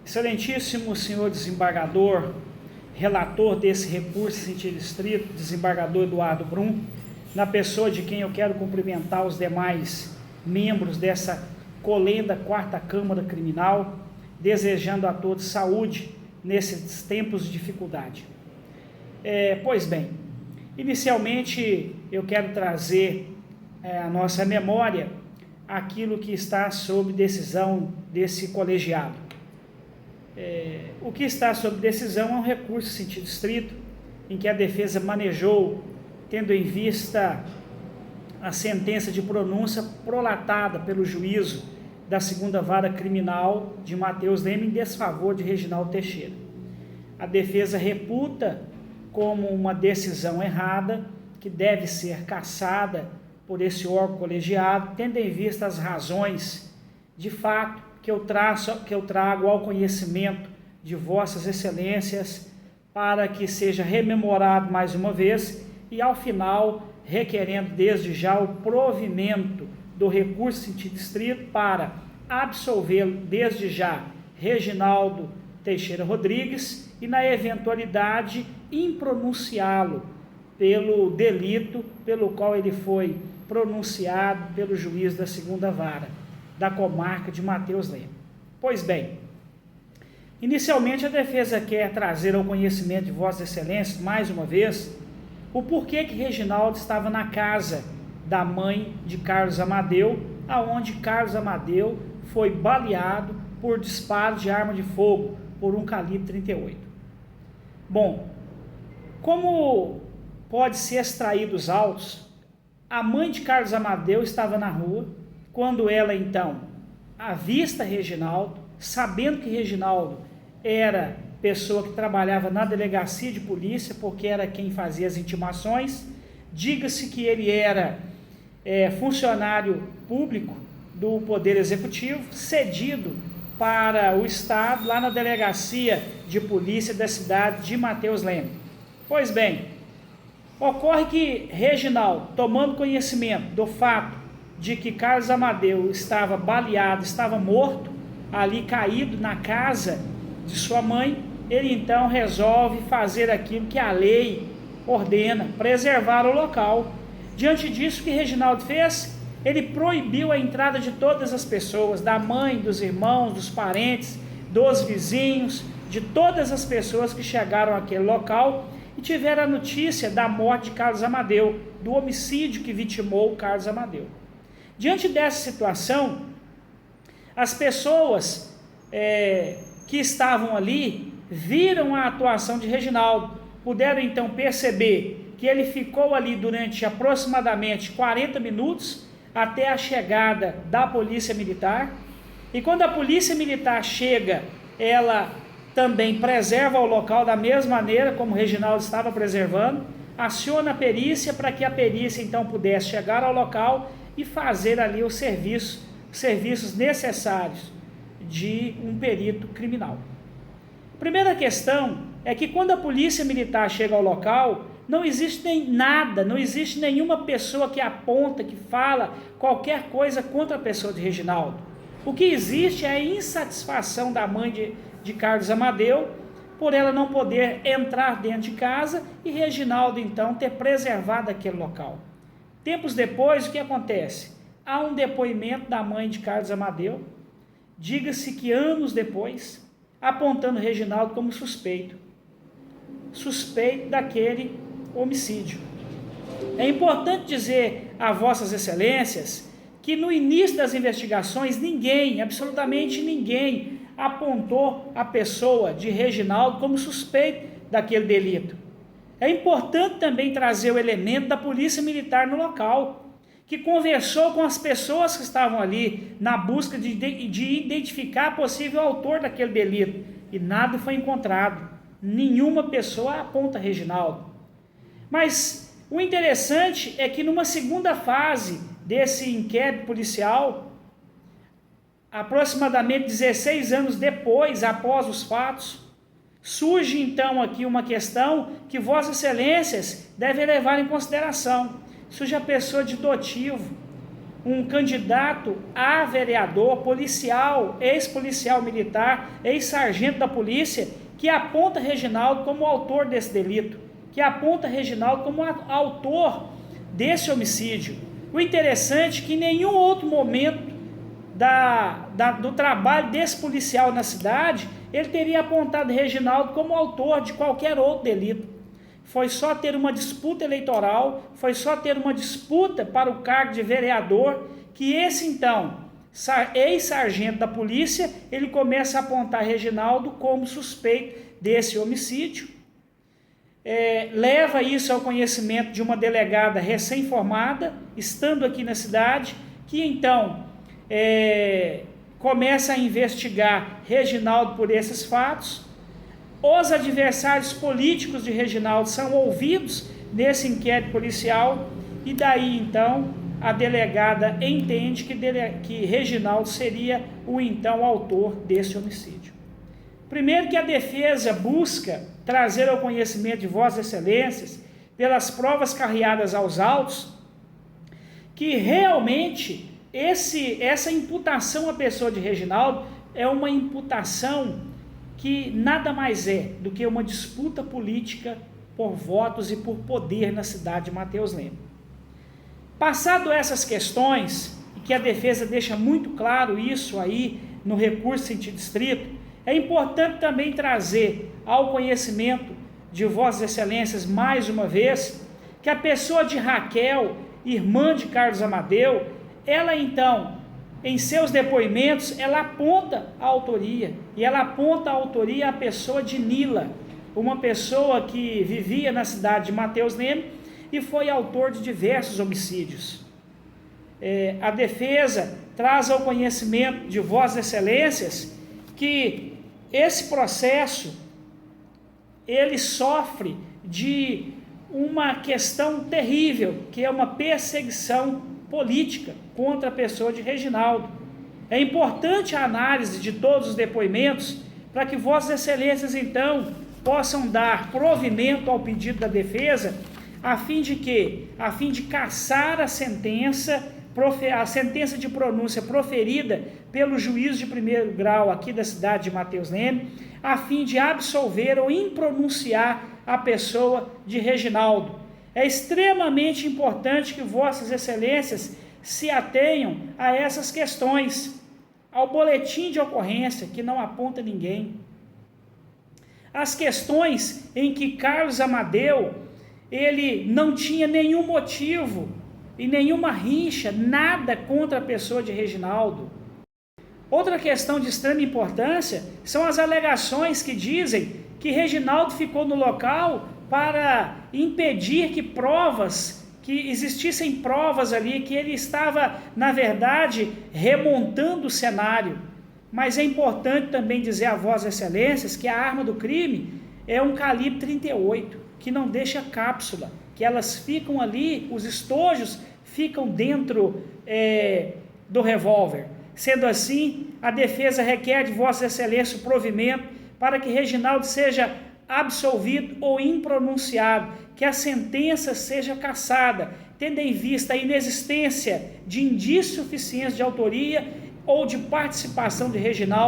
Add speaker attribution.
Speaker 1: Excelentíssimo senhor desembargador, relator desse recurso em sentido estrito, desembargador Eduardo Brum, na pessoa de quem eu quero cumprimentar os demais membros dessa colenda 4ª Câmara Criminal, desejando a todos saúde nesses tempos de dificuldade. Pois bem, inicialmente eu quero trazer à nossa memória aquilo que está sob decisão desse colegiado. O que está sob decisão é um recurso em sentido estrito, em que a defesa manejou, tendo em vista a sentença de pronúncia prolatada pelo juízo da 2ª Vara Criminal de Matheus Leme em desfavor de Reginaldo Teixeira. A defesa reputa como uma decisão errada, que deve ser cassada por esse órgão colegiado, tendo em vista as razões de fato que eu trago ao conhecimento de vossas excelências, para que seja rememorado mais uma vez e ao final requerendo desde já o provimento do recurso em sentido estrito para absolvê-lo desde já Reginaldo Teixeira Rodrigues e na eventualidade impronunciá-lo pelo delito pelo qual ele foi pronunciado pelo juiz da 2ª Vara da comarca de Matheus Leme. Pois bem, inicialmente a defesa quer trazer ao conhecimento de vossas excelências, mais uma vez, o porquê que Reginaldo estava na casa da mãe de Carlos Amadeu, aonde Carlos Amadeu foi baleado por disparo de arma de fogo por um calibre 38. Bom, como pode ser extraído os autos, a mãe de Carlos Amadeu estava na rua, quando ela então avista Reginaldo, sabendo que Reginaldo era pessoa que trabalhava na delegacia de polícia, porque era quem fazia as intimações, diga-se que ele era funcionário público do Poder Executivo, cedido para o Estado, lá na delegacia de polícia da cidade de Matheus Leme. Pois bem, ocorre que Reginaldo, tomando conhecimento do fato de que Carlos Amadeu estava baleado, estava morto, ali caído na casa de sua mãe, ele então resolve fazer aquilo que a lei ordena, preservar o local. Diante disso, o que Reginaldo fez? Ele proibiu a entrada de todas as pessoas, da mãe, dos irmãos, dos parentes, dos vizinhos, de todas as pessoas que chegaram àquele local e tiveram a notícia da morte de Carlos Amadeu, do homicídio que vitimou Carlos Amadeu. Diante dessa situação, as pessoas que estavam ali viram a atuação de Reginaldo, puderam então perceber que ele ficou ali durante aproximadamente 40 minutos até a chegada da polícia militar, e quando a polícia militar chega, ela também preserva o local da mesma maneira como Reginaldo estava preservando, aciona a perícia para que a perícia então pudesse chegar ao local e fazer ali os serviços necessários de um perito criminal. A primeira questão é que quando a polícia militar chega ao local, não existe não existe nenhuma pessoa que aponta, que fala qualquer coisa contra a pessoa de Reginaldo. O que existe é a insatisfação da mãe de Carlos Amadeu, por ela não poder entrar dentro de casa e Reginaldo então ter preservado aquele local. Tempos depois, o que acontece? Há um depoimento da mãe de Carlos Amadeu, diga-se que anos depois, apontando Reginaldo como suspeito daquele homicídio. É importante dizer a vossas excelências que no início das investigações ninguém, absolutamente ninguém, apontou a pessoa de Reginaldo como suspeito daquele delito. É importante também trazer o elemento da polícia militar no local, que conversou com as pessoas que estavam ali na busca de identificar possível autor daquele delito, e nada foi encontrado. Nenhuma pessoa aponta Reginaldo. Mas o interessante é que numa segunda fase desse inquérito policial, aproximadamente 16 anos depois, após os fatos, surge então aqui uma questão que vossas excelências devem levar em consideração. Surge a pessoa de Dotivo, um candidato a vereador, policial, ex-policial militar, ex-sargento da polícia, que aponta Reginaldo como autor desse delito, que aponta Reginaldo como autor desse homicídio. O interessante é que em nenhum outro momento do trabalho desse policial na cidade, ele teria apontado Reginaldo como autor de qualquer outro delito. Foi só ter uma disputa eleitoral, foi só ter uma disputa para o cargo de vereador, que esse então, ex-sargento da polícia, ele começa a apontar Reginaldo como suspeito desse homicídio. Leva isso ao conhecimento de uma delegada recém-formada, estando aqui na cidade, que então começa a investigar Reginaldo por esses fatos. Os adversários políticos de Reginaldo são ouvidos nesse inquérito policial, e daí então a delegada entende que Reginaldo seria o então autor desse homicídio. Primeiro, que a defesa busca trazer ao conhecimento de Vossas Excelências, pelas provas carreadas aos autos, que realmente essa imputação à pessoa de Reginaldo é uma imputação que nada mais é do que uma disputa política por votos e por poder na cidade de Mateus Leme. Passado essas questões, e que a defesa deixa muito claro isso aí no recurso sentido estrito, é importante também trazer ao conhecimento de Vossas Excelências mais uma vez, que a pessoa de Raquel, irmã de Carlos Amadeu, ela então, em seus depoimentos, ela aponta a autoria, e ela aponta a autoria à pessoa de Nila, uma pessoa que vivia na cidade de Mateus Leme e foi autor de diversos homicídios. A defesa traz ao conhecimento de Vossas Excelências que esse processo, ele sofre de uma questão terrível, que é uma perseguição política contra a pessoa de Reginaldo. É importante a análise de todos os depoimentos para que Vossas Excelências então possam dar provimento ao pedido da defesa, a fim de cassar a sentença de pronúncia proferida pelo juiz de primeiro grau aqui da cidade de Mateus Leme, a fim de absolver ou impronunciar a pessoa de Reginaldo. É extremamente importante que Vossas Excelências se atenham a essas questões, ao boletim de ocorrência, que não aponta ninguém, as questões em que Carlos Amadeu, ele não tinha nenhum motivo e nenhuma rixa, nada contra a pessoa de Reginaldo. Outra questão de extrema importância são as alegações que dizem que Reginaldo ficou no local para impedir que existissem provas ali, que ele estava, na verdade, remontando o cenário. Mas é importante também dizer a Vossas Excelências que a arma do crime é um calibre 38, que não deixa cápsula, que elas ficam ali, os estojos ficam dentro do revólver. Sendo assim, a defesa requer de Vossas Excelências o provimento para que Reginaldo seja absolvido ou impronunciado, que a sentença seja cassada, tendo em vista a inexistência de indícios suficientes de autoria ou de participação de Reginaldo